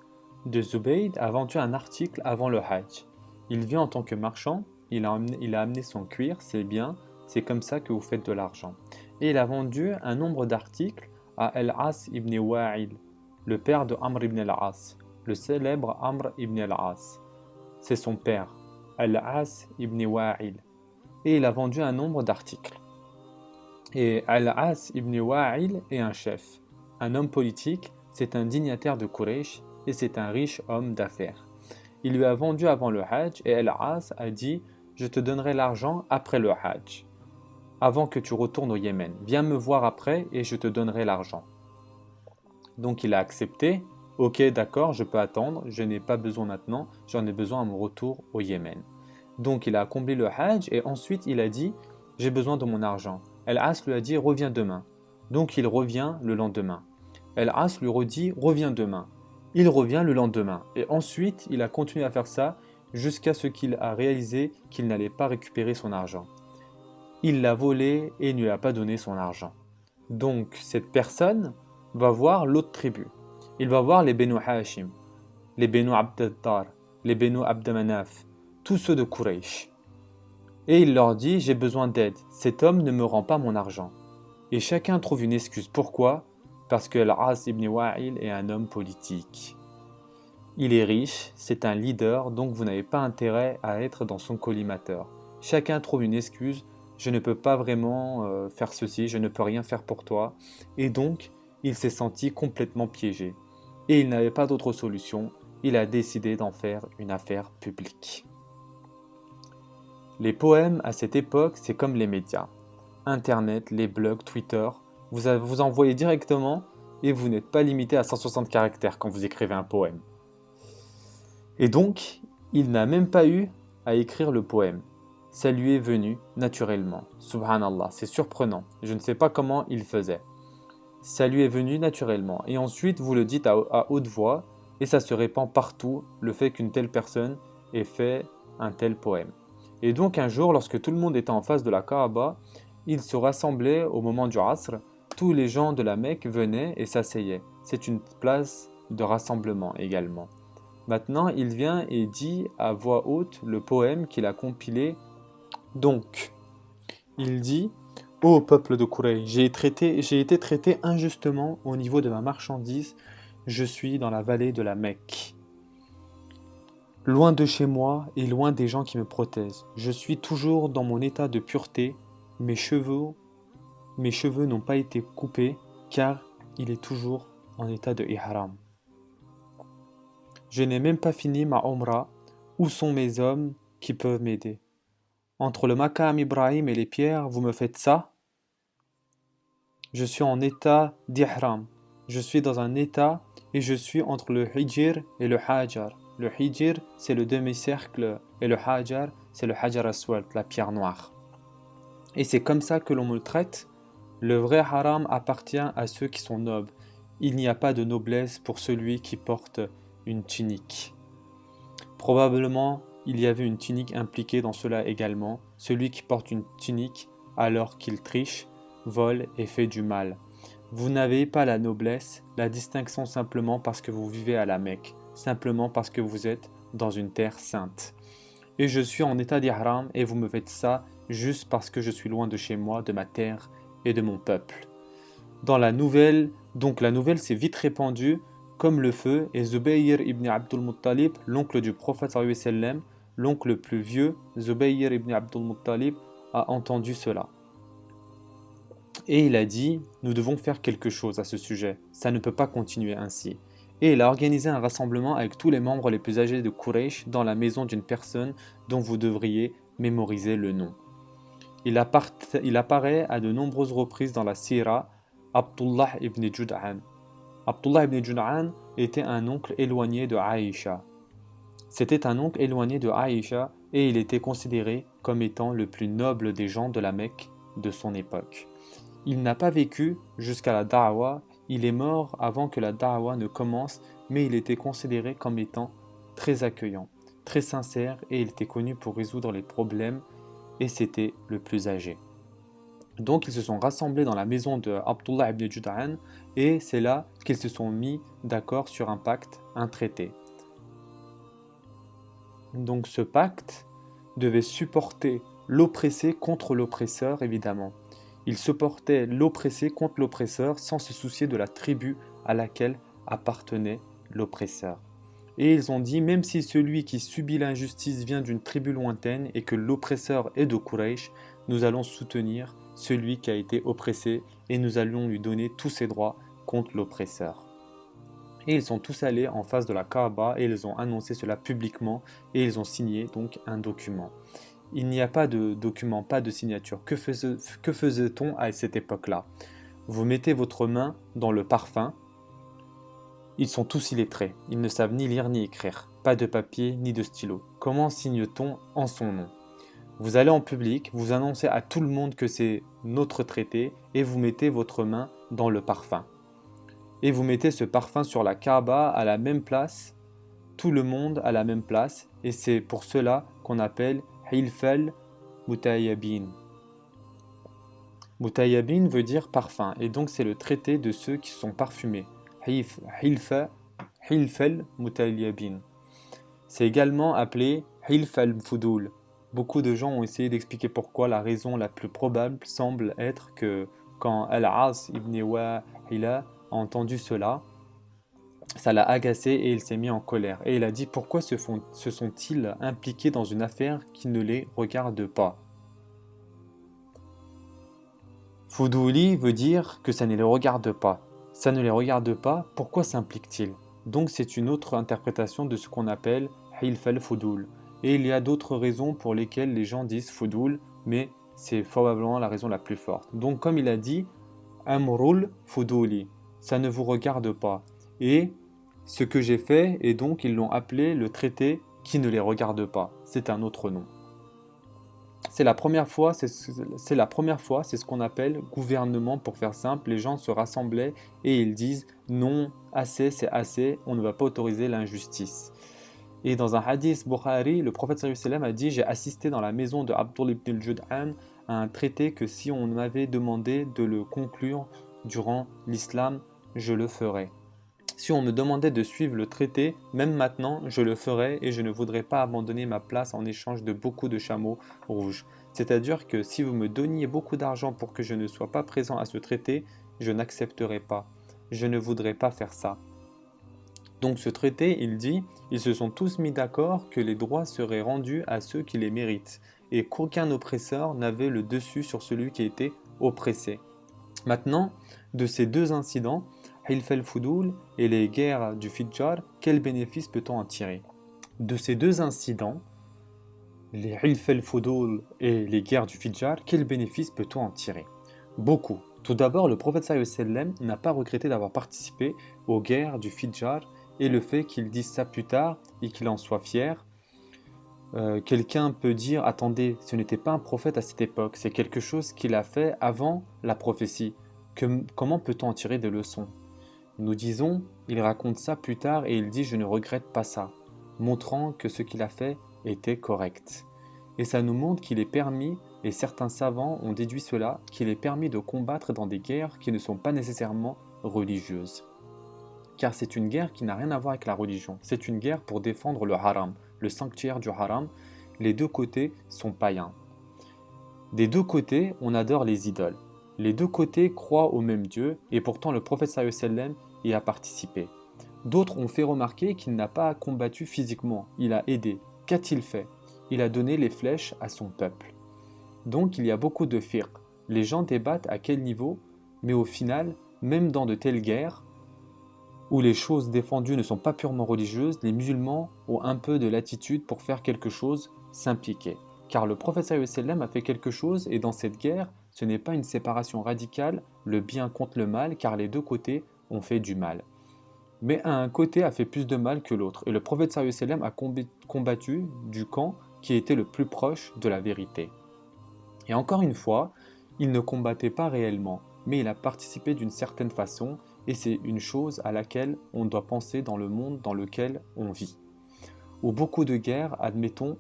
de Zubayd a vendu un article avant le Hajj. Il vient en tant que marchand, il a amené son cuir, c'est bien, c'est comme ça que vous faites de l'argent. Et il a vendu un nombre d'articles à Al-As ibn Wa'il, le père de Amr ibn al-As, le célèbre Amr ibn al-As. C'est son père, Al-As ibn Wa'il. Et il a vendu un nombre d'articles. Et Al-As ibn Wa'il est un chef, un homme politique, c'est un dignitaire de Quraysh et c'est un riche homme d'affaires. Il lui a vendu avant le Hajj et Al-As a dit « Je te donnerai l'argent après le Hajj, avant que tu retournes au Yémen. Viens me voir après et je te donnerai l'argent. » Donc il a accepté « Ok, d'accord, je peux attendre, je n'ai pas besoin maintenant, j'en ai besoin à mon retour au Yémen. » Donc il a accompli le Hajj et ensuite il a dit « J'ai besoin de mon argent. » Al-As lui a dit « Reviens demain. » Donc il revient le lendemain. Al-As lui redit « Reviens demain. » Il revient le lendemain. Et ensuite, il a continué à faire ça jusqu'à ce qu'il a réalisé qu'il n'allait pas récupérer son argent. Il l'a volé et ne lui a pas donné son argent. Donc cette personne va voir l'autre tribu. Il va voir les Benu Hashim, les Benu Abd-Dar, les Benu Abd-Manaf, tous ceux de Quraysh. Et il leur dit « J'ai besoin d'aide. Cet homme ne me rend pas mon argent. » Et chacun trouve une excuse. Pourquoi? Parce que Al-As ibn Wa'il est un homme politique. Il est riche, c'est un leader, donc vous n'avez pas intérêt à être dans son collimateur. Chacun trouve une excuse, je ne peux pas vraiment faire ceci, je ne peux rien faire pour toi. Et donc, il s'est senti complètement piégé. Et il n'avait pas d'autre solution, il a décidé d'en faire une affaire publique. Les poèmes à cette époque, c'est comme les médias. Internet, les blogs, Twitter, vous envoyez directement et vous n'êtes pas limité à 160 caractères quand vous écrivez un poème. Et donc, il n'a même pas eu à écrire le poème. Ça lui est venu naturellement. Subhanallah, c'est surprenant. Je ne sais pas comment il faisait. Ça lui est venu naturellement. Et ensuite, vous le dites à haute voix et ça se répand partout, le fait qu'une telle personne ait fait un tel poème. Et donc un jour, lorsque tout le monde était en face de la Kaaba, il se rassemblait au moment du Asr. Tous les gens de la Mecque venaient et s'asseyaient. C'est une place de rassemblement également. Maintenant, il vient et dit à voix haute le poème qu'il a compilé. Donc, il dit « Ô peuple de Quraysh, j'ai été traité injustement au niveau de ma marchandise. Je suis dans la vallée de la Mecque. Loin de chez moi et loin des gens qui me protègent. Je suis toujours dans mon état de pureté. Mes cheveux n'ont pas été coupés car il est toujours en état de ihram. Je n'ai même pas fini ma Umrah. Où sont mes hommes qui peuvent m'aider? Entre le Maqam Ibrahim et les pierres, vous me faites ça? Je suis en état d'ihram. Je suis dans un état et je suis entre le Hijr et le Hajar. Le Hijr, c'est le demi-cercle et le Hajar, c'est le Hajar Aswad, la pierre noire. Et c'est comme ça que l'on me traite. Le vrai haram appartient à ceux qui sont nobles. Il n'y a pas de noblesse pour celui qui porte une tunique. Probablement, il y avait une tunique impliquée dans cela également. Celui qui porte une tunique alors qu'il triche, vole et fait du mal. Vous n'avez pas la noblesse, la distinction simplement parce que vous vivez à la Mecque, simplement parce que vous êtes dans une terre sainte. Et je suis en état d'ihram et vous me faites ça juste parce que je suis loin de chez moi, de ma terre et de mon peuple. Dans la nouvelle, donc la nouvelle s'est vite répandue comme le feu et Zubayr ibn Abdul Muttalib, l'oncle du prophète sallallahu alayhi wa sallam, l'oncle le plus vieux, Zubayr ibn Abdul Muttalib, a entendu cela. Et il a dit, nous devons faire quelque chose à ce sujet, ça ne peut pas continuer ainsi. Et il a organisé un rassemblement avec tous les membres les plus âgés de Quraysh dans la maison d'une personne dont vous devriez mémoriser le nom. Il apparaît à de nombreuses reprises dans la Sira, Abdullah ibn Jud'an. Abdullah ibn Jud'an était un oncle éloigné de Aïcha. C'était un oncle éloigné de Aïcha et il était considéré comme étant le plus noble des gens de la Mecque de son époque. Il n'a pas vécu jusqu'à la da'wa, il est mort avant que la da'wa ne commence, mais il était considéré comme étant très accueillant, très sincère et il était connu pour résoudre les problèmes et c'était le plus âgé. Donc ils se sont rassemblés dans la maison de Abdullah ibn Jud'an et c'est là qu'ils se sont mis d'accord sur un pacte, un traité. Donc ce pacte devait supporter l'oppressé contre l'oppresseur évidemment. Il supportait l'oppressé contre l'oppresseur sans se soucier de la tribu à laquelle appartenait l'oppresseur. Et ils ont dit, même si celui qui subit l'injustice vient d'une tribu lointaine et que l'oppresseur est de Quraysh, nous allons soutenir celui qui a été oppressé et nous allons lui donner tous ses droits contre l'oppresseur. Et ils sont tous allés en face de la Kaaba et ils ont annoncé cela publiquement et ils ont signé donc un document. Il n'y a pas de document, pas de signature. Que faisait-on à cette époque-là? Vous mettez votre main dans le parfum. Ils sont tous illettrés, ils ne savent ni lire ni écrire, pas de papier ni de stylo. Comment signe-t-on en son nom? Vous allez en public, vous annoncez à tout le monde que c'est notre traité et vous mettez votre main dans le parfum. Et vous mettez ce parfum sur la Kaaba à la même place, tout le monde à la même place, et c'est pour cela qu'on appelle Hilfal Mutayyabin. Mutayyabin veut dire parfum, et donc c'est le traité de ceux qui sont parfumés. Hilfal Mutayyabin. C'est également appelé Hilf al-Fudul. Beaucoup de gens ont essayé d'expliquer pourquoi. La raison la plus probable semble être que quand Al-As ibn Wa'ila a entendu cela, ça l'a agacé et il s'est mis en colère. Et il a dit pourquoi se sont-ils impliqués dans une affaire qui ne les regarde pas? Fuduli veut dire que ça ne les regarde pas. Ça ne les regarde pas, pourquoi s'implique-t-il? Donc c'est une autre interprétation de ce qu'on appelle Hilf al-Fudul. Et il y a d'autres raisons pour lesquelles les gens disent Fudul, mais c'est probablement la raison la plus forte. Donc comme il a dit, Amrul Fuduli, ça ne vous regarde pas. Et ce que j'ai fait, et donc ils l'ont appelé le traité qui ne les regarde pas. C'est un autre nom. C'est la première fois, c'est ce qu'on appelle gouvernement pour faire simple. Les gens se rassemblaient et ils disent non, assez, c'est assez, on ne va pas autoriser l'injustice. Et dans un hadith Bukhari, le prophète sallallahu alayhi wa sallam a dit j'ai assisté dans la maison de Abdullah ibn al-Jud'an à un traité que si on m'avait demandé de le conclure durant l'islam, je le ferais. Si on me demandait de suivre le traité, même maintenant, je le ferais et je ne voudrais pas abandonner ma place en échange de beaucoup de chameaux rouges. C'est-à-dire que si vous me donniez beaucoup d'argent pour que je ne sois pas présent à ce traité, je n'accepterais pas. Je ne voudrais pas faire ça. Donc ce traité, il dit, ils se sont tous mis d'accord que les droits seraient rendus à ceux qui les méritent et qu'aucun oppresseur n'avait le dessus sur celui qui était oppressé. Maintenant, de ces deux incidents, Hilf al-Fudul et les guerres du Fidjar, quel bénéfice peut-on en tirer? De ces deux incidents, les Hilf al-Fudul et les guerres du Fidjar, quel bénéfice peut-on en tirer? Beaucoup. Tout d'abord, le prophète sallallahu alayhi wa sallam n'a pas regretté d'avoir participé aux guerres du Fidjar et le fait qu'il dise ça plus tard et qu'il en soit fier. Quelqu'un peut dire, attendez, ce n'était pas un prophète à cette époque, c'est quelque chose qu'il a fait avant la prophétie. Comment peut-on en tirer des leçons? Nous disons, il raconte ça plus tard et il dit je ne regrette pas ça, montrant que ce qu'il a fait était correct. Et ça nous montre qu'il est permis, et certains savants ont déduit cela, qu'il est permis de combattre dans des guerres qui ne sont pas nécessairement religieuses. Car c'est une guerre qui n'a rien à voir avec la religion, c'est une guerre pour défendre le haram, le sanctuaire du haram. Les deux côtés sont païens. Des deux côtés, on adore les idoles. Les deux côtés croient au même Dieu, et pourtant le prophète sallallahu alayhi wa sallam y a participé. D'autres ont fait remarquer qu'il n'a pas combattu physiquement, il a aidé. Qu'a-t-il fait? Il a donné les flèches à son peuple. Donc il y a beaucoup de firq. Les gens débattent à quel niveau, mais au final, même dans de telles guerres, où les choses défendues ne sont pas purement religieuses, les musulmans ont un peu de latitude pour faire quelque chose, s'impliquer. Car le prophète sallallahu alayhi wa sallam a fait quelque chose, et dans cette guerre, ce n'est pas une séparation radicale, le bien contre le mal, car les deux côtés ont fait du mal. Mais un côté a fait plus de mal que l'autre, et le prophète sallallahu alayhi wa sallam a combattu du camp qui était le plus proche de la vérité. Et encore une fois, il ne combattait pas réellement, mais il a participé d'une certaine façon, et c'est une chose à laquelle on doit penser dans le monde dans lequel on vit. Où beaucoup de guerres, admettons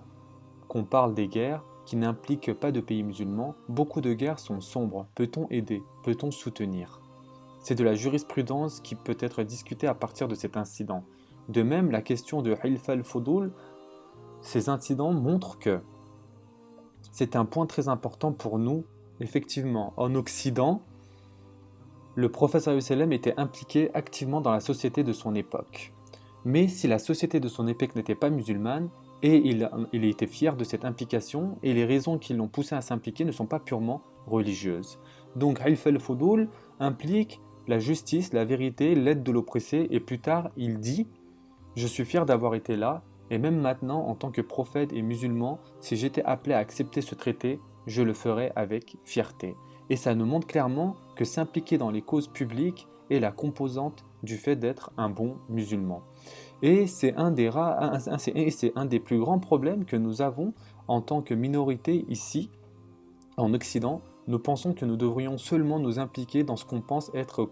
qu'on parle des guerres, qui n'implique pas de pays musulmans, beaucoup de guerres sont sombres. Peut-on aider? Peut-on soutenir? C'est de la jurisprudence qui peut être discutée à partir de cet incident. De même, la question de Hilf al-Fudul, ces incidents montrent que c'est un point très important pour nous. Effectivement, en Occident, le prophète sallallahu alayhi wa sallam était impliqué activement dans la société de son époque. Mais si la société de son époque n'était pas musulmane, et il était fier de cette implication, et les raisons qui l'ont poussé à s'impliquer ne sont pas purement religieuses. Donc Hilf al-Fudul implique la justice, la vérité, l'aide de l'oppressé, et plus tard il dit « Je suis fier d'avoir été là, et même maintenant en tant que prophète et musulman, si j'étais appelé à accepter ce traité, je le ferais avec fierté. » Et ça nous montre clairement que s'impliquer dans les causes publiques est la composante du fait d'être un bon musulman. Et c'est un des plus grands problèmes que nous avons en tant que minorité ici, en Occident. Nous pensons que nous devrions seulement nous impliquer dans ce qu'on pense être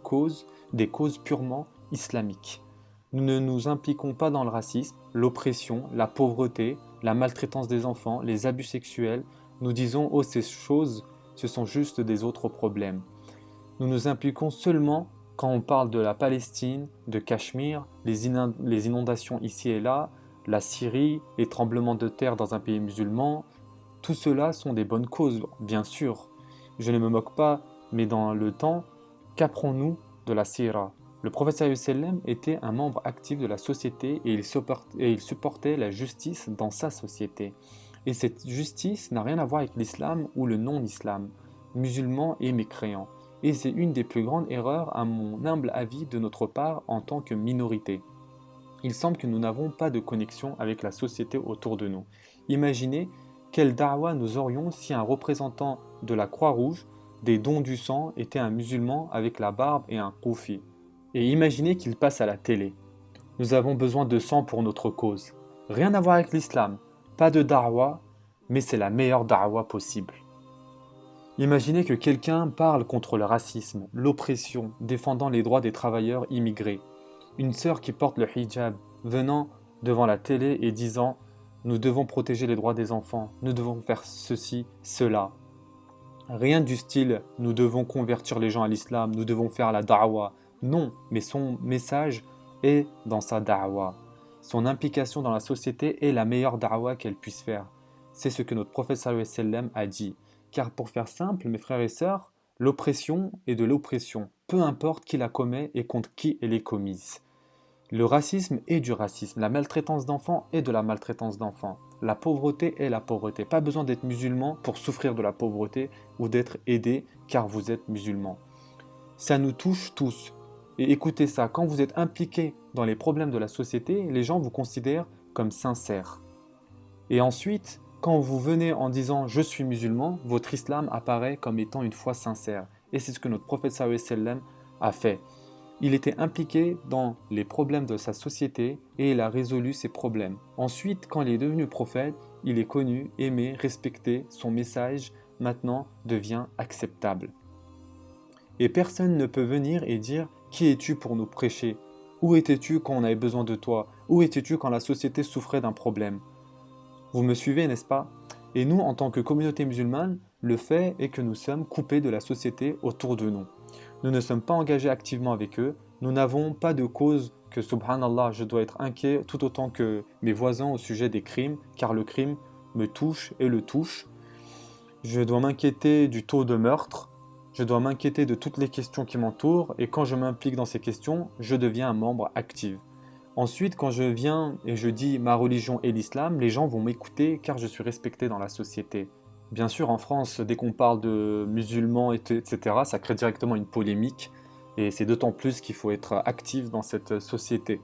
des causes purement islamiques. Nous ne nous impliquons pas dans le racisme, l'oppression, la pauvreté, la maltraitance des enfants, les abus sexuels. Nous disons « Oh, ces choses, ce sont juste des autres problèmes ». Nous nous impliquons seulement quand on parle de la Palestine, de Cachemire, les inondations ici et là, la Syrie, les tremblements de terre dans un pays musulman. Tout cela sont des bonnes causes, bien sûr. Je ne me moque pas, mais dans le temps, qu'apprends-nous de la Sira? Le prophète sallallahu alayhi wa sallam était un membre actif de la société et il supportait la justice dans sa société. Et cette justice n'a rien à voir avec l'islam ou le non-islam, musulmans et mécréants. Et c'est une des plus grandes erreurs, à mon humble avis, de notre part en tant que minorité. Il semble que nous n'avons pas de connexion avec la société autour de nous. Imaginez quelle da'wa nous aurions si un représentant de la Croix-Rouge, des dons du sang, était un musulman avec la barbe et un koufi. Et imaginez qu'il passe à la télé. Nous avons besoin de sang pour notre cause. Rien à voir avec l'islam, pas de da'wa, mais c'est la meilleure da'wa possible. Imaginez que quelqu'un parle contre le racisme, l'oppression, défendant les droits des travailleurs immigrés. Une sœur qui porte le hijab, venant devant la télé et disant « Nous devons protéger les droits des enfants, nous devons faire ceci, cela ». Rien du style « Nous devons convertir les gens à l'islam, nous devons faire la da'wa ». Non, mais son message est dans sa da'wa. Son implication dans la société est la meilleure da'wa qu'elle puisse faire. C'est ce que notre prophète sallallahu alayhi wa sallam a dit. Car pour faire simple, mes frères et sœurs, l'oppression est de l'oppression, peu importe qui la commet et contre qui elle est commise. Le racisme est du racisme, la maltraitance d'enfants est de la maltraitance d'enfants, la pauvreté est la pauvreté. Pas besoin d'être musulman pour souffrir de la pauvreté ou d'être aidé car vous êtes musulman. Ça nous touche tous. Et écoutez ça, quand vous êtes impliqué dans les problèmes de la société, les gens vous considèrent comme sincère. Et ensuite, quand vous venez en disant « je suis musulman », votre islam apparaît comme étant une foi sincère. Et c'est ce que notre prophète sallallahu alayhi wa sallam a fait. Il était impliqué dans les problèmes de sa société et il a résolu ces problèmes. Ensuite, quand il est devenu prophète, il est connu, aimé, respecté, son message maintenant devient acceptable. Et personne ne peut venir et dire « qui es-tu pour nous prêcher? Où étais-tu quand on avait besoin de toi? Où étais-tu quand la société souffrait d'un problème ?» Vous me suivez, n'est-ce pas? Et nous, en tant que communauté musulmane, le fait est que nous sommes coupés de la société autour de nous. Nous ne sommes pas engagés activement avec eux, nous n'avons pas de cause que, subhanallah, je dois être inquiet tout autant que mes voisins au sujet des crimes, car le crime me touche et le touche. Je dois m'inquiéter du taux de meurtre, je dois m'inquiéter de toutes les questions qui m'entourent, et quand je m'implique dans ces questions, je deviens un membre actif. Ensuite, quand je viens et je dis ma religion est l'islam, les gens vont m'écouter car je suis respecté dans la société. Bien sûr, en France, dès qu'on parle de musulmans, etc., ça crée directement une polémique et c'est d'autant plus qu'il faut être actif dans cette société.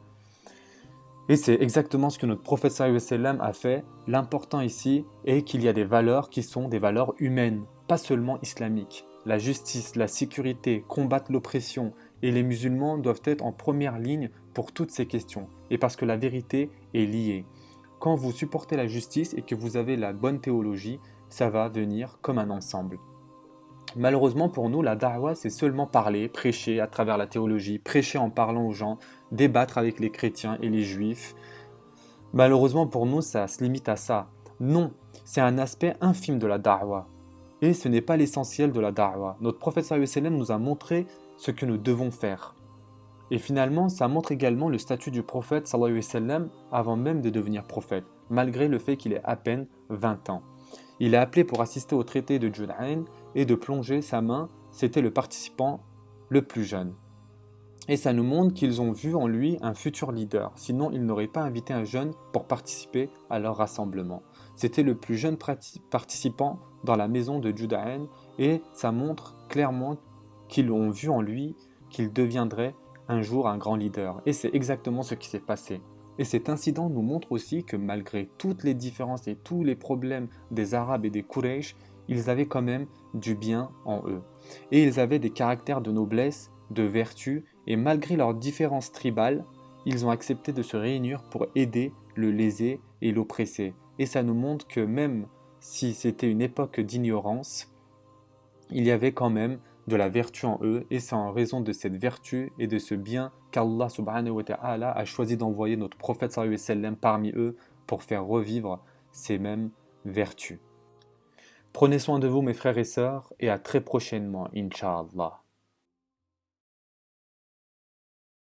Et c'est exactement ce que notre prophète sallallahu alayhi wa sallam a fait. L'important ici est qu'il y a des valeurs qui sont des valeurs humaines, pas seulement islamiques. La justice, la sécurité, combattre l'oppression, et les musulmans doivent être en première ligne pour toutes ces questions, et parce que la vérité est liée. Quand vous supportez la justice et que vous avez la bonne théologie, ça va venir comme un ensemble. Malheureusement pour nous, la da'wa, c'est seulement parler, prêcher à travers la théologie, prêcher en parlant aux gens, débattre avec les chrétiens et les juifs. Malheureusement pour nous, ça se limite à ça. Non, C'est un aspect infime de la da'wah. Et ce n'est pas l'essentiel de la da'wah. Notre prophète sallallahu alayhi wa sallam nous a montré ce que nous devons faire. Et finalement, ça montre également le statut du prophète sallallahu alayhi wa sallam avant même de devenir prophète, malgré le fait qu'il ait à peine 20 ans. Il est appelé pour assister au traité de Judayn et de plonger sa main, c'était le participant le plus jeune. Et ça nous montre qu'ils ont vu en lui un futur leader, sinon ils n'auraient pas invité un jeune pour participer à leur rassemblement. C'était le plus jeune participant dans la maison de Judayn et ça montre clairement qu'ils ont vu en lui qu'il deviendrait un jour un grand leader. Et c'est exactement ce qui s'est passé. Et cet incident nous montre aussi que malgré toutes les différences et tous les problèmes des Arabes et des Quraysh, ils avaient quand même du bien en eux. Et ils avaient des caractères de noblesse, de vertu, et malgré leurs différences tribales, ils ont accepté de se réunir pour aider le lésé et l'oppressé. Et ça nous montre que même si c'était une époque d'ignorance, il y avait quand même de la vertu en eux, et c'est en raison de cette vertu et de ce bien qu'Allah subhanahu wa ta'ala a choisi d'envoyer notre prophète sallallahu alayhi wa sallam parmi eux pour faire revivre ces mêmes vertus. Prenez soin de vous mes frères et sœurs, et à très prochainement, Inch'Allah.